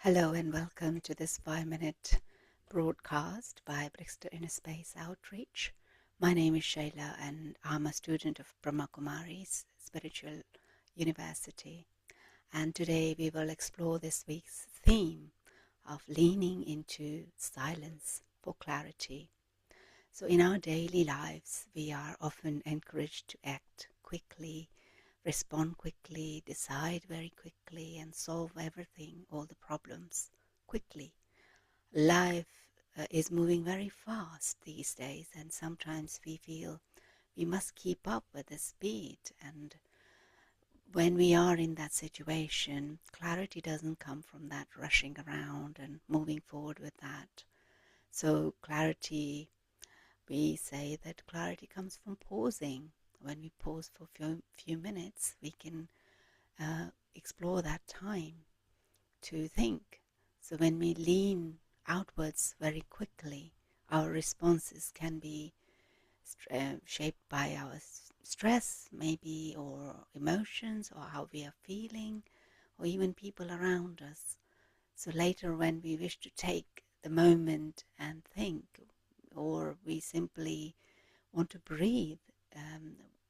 Hello and welcome to this 5-minute broadcast by Brixton Inner Space Outreach. My name is Shaila and I'm a student of Brahma Kumari's Spiritual University. And today we will explore this week's theme of leaning into silence for clarity. So in our daily lives, we are often encouraged to act quickly, respond quickly, decide very quickly, and solve everything, all the problems quickly. Life is moving very fast these days, and sometimes we feel we must keep up with the speed. And when we are in that situation, clarity doesn't come from that rushing around and moving forward with that. So clarity, we say that clarity comes from pausing. When we pause for a few minutes, we can explore that time to think. So when we lean outwards very quickly, our responses can be shaped by our stress, maybe, or emotions, or how we are feeling, or even people around us. So later, when we wish to take the moment and think, or we simply want to breathe,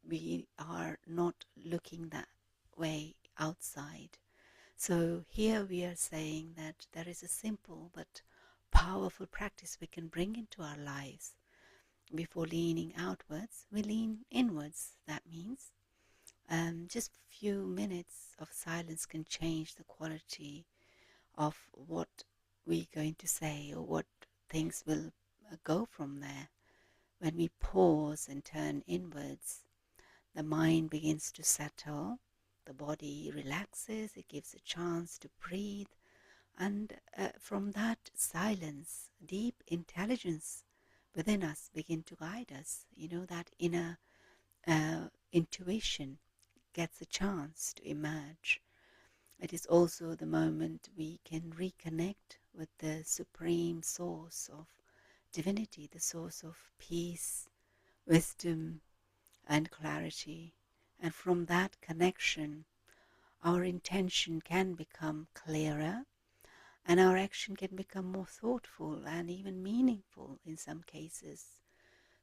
we are not looking that way outside. So here we are saying that there is a simple but powerful practice we can bring into our lives. Before leaning outwards, we lean inwards. That means just a few minutes of silence can change the quality of what we're going to say or what things will go from there. When we pause and turn inwards, the mind begins to settle, the body relaxes, it gives a chance to breathe, and from that silence, deep intelligence within us begin to guide us. That inner intuition gets a chance to emerge. It is also the moment we can reconnect with the supreme source of divinity, the source of peace, wisdom, and clarity. And from that connection, our intention can become clearer and our action can become more thoughtful and even meaningful in some cases.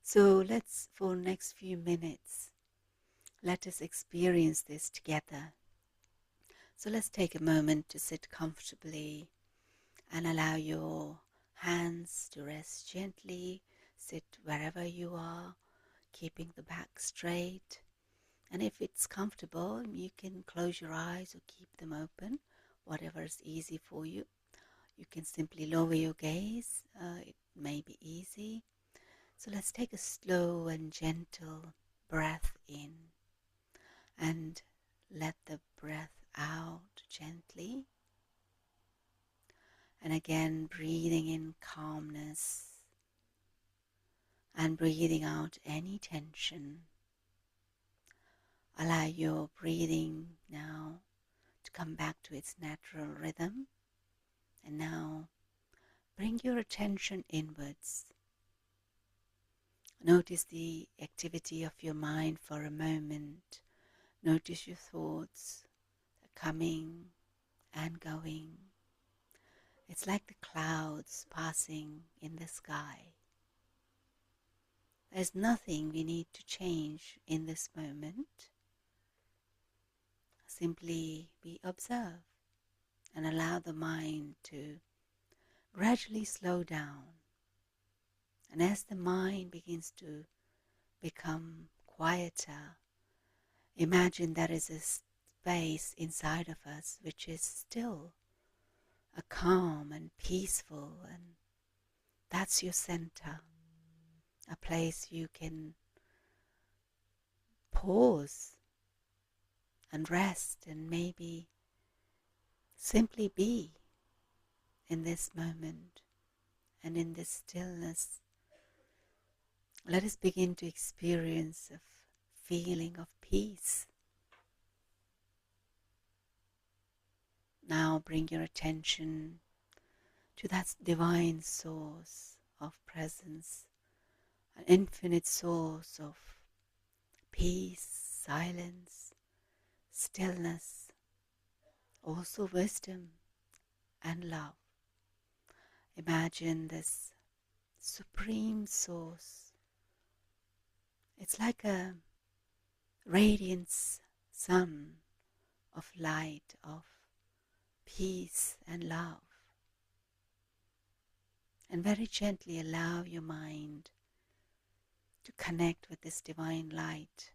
So let's, for the next few minutes, let us experience this together. So let's take a moment to sit comfortably and allow your hands to rest gently. Sit wherever you are, keeping the back straight. And if it's comfortable, you can close your eyes or keep them open, whatever is easy for you. You can simply lower your gaze. It may be easy. So let's take a slow and gentle breath in and let the breath out gently. And again, breathing in calmness and breathing out any tension. Allow your breathing now to come back to its natural rhythm. And now bring your attention inwards. Notice the activity of your mind for a moment. Notice your thoughts coming and going. It's like the clouds passing in the sky. There's nothing we need to change in this moment. Simply we observe and allow the mind to gradually slow down. And as the mind begins to become quieter, imagine there is a space inside of us which is still, a calm and peaceful, and that's your center, a place you can pause and rest and maybe simply be in this moment and in this stillness. Let us begin to experience a feeling of peace. Now bring your attention to that divine source of presence, an infinite source of peace, silence, stillness, also wisdom and love. Imagine this supreme source. It's like a radiant sun of light, of peace and love. And very gently allow your mind to connect with this divine light.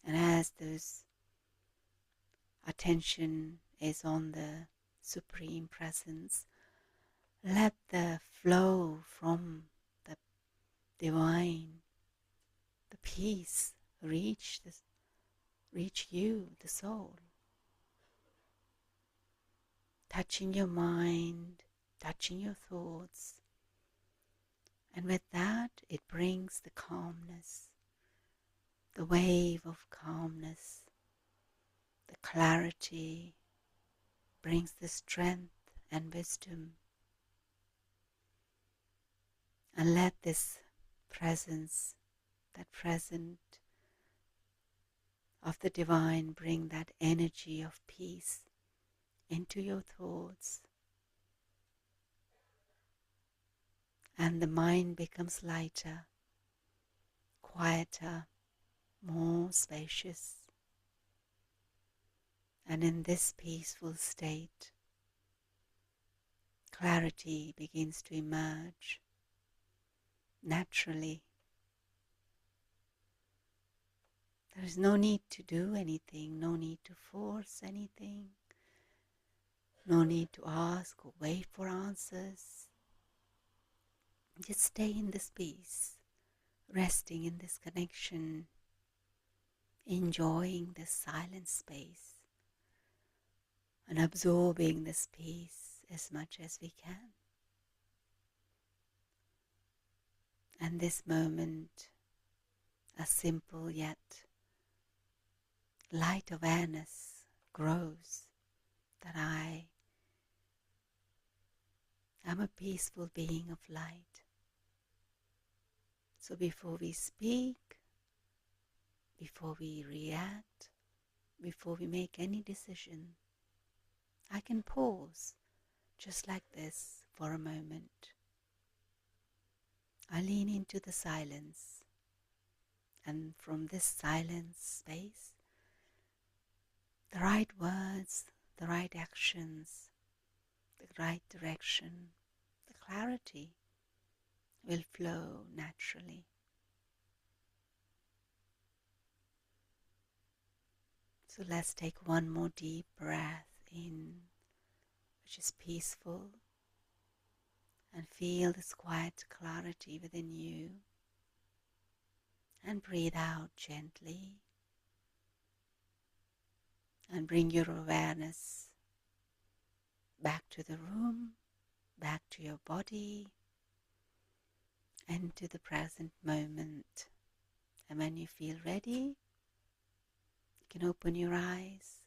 And as those attention is on the Supreme Presence, let the flow from the divine, the peace, reach you, the soul, touching your mind, touching your thoughts, and with that it brings the calmness, the wave of calmness, the clarity, brings the strength and wisdom. And let this presence, that present of the divine, bring that energy of peace into your thoughts. And the mind becomes lighter, quieter, more spacious. And in this peaceful state, clarity begins to emerge naturally. There is no need to do anything, no need to force anything, no need to ask or wait for answers. Just stay in this peace, resting in this connection, enjoying this silent space, and absorbing this peace as much as we can. And this moment, a simple yet light awareness grows that I am a peaceful being of light. So before we speak, before we react, before we make any decision, I can pause just like this for a moment. I lean into the silence, and from this silent space, the right words, the right actions, the right direction, the clarity will flow naturally. So let's take one more deep breath in, which is peaceful, and feel this quiet clarity within you. And breathe out gently, and bring your awareness back to the room, back to your body, and to the present moment. And when you feel ready, you can open your eyes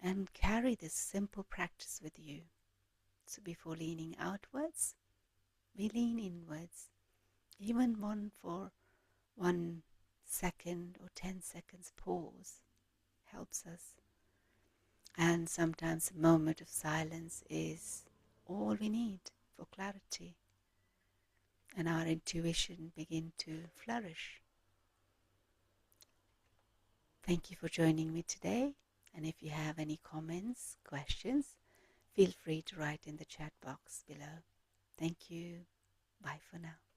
and carry this simple practice with you. So before leaning outwards, we lean inwards. Even for 1 second or 10 seconds pause helps us. And sometimes a moment of silence is all we need for clarity, and our intuition begin to flourish. Thank you for joining me today, and if you have any comments, questions, feel free to write in the chat box below. Thank you. Bye for now.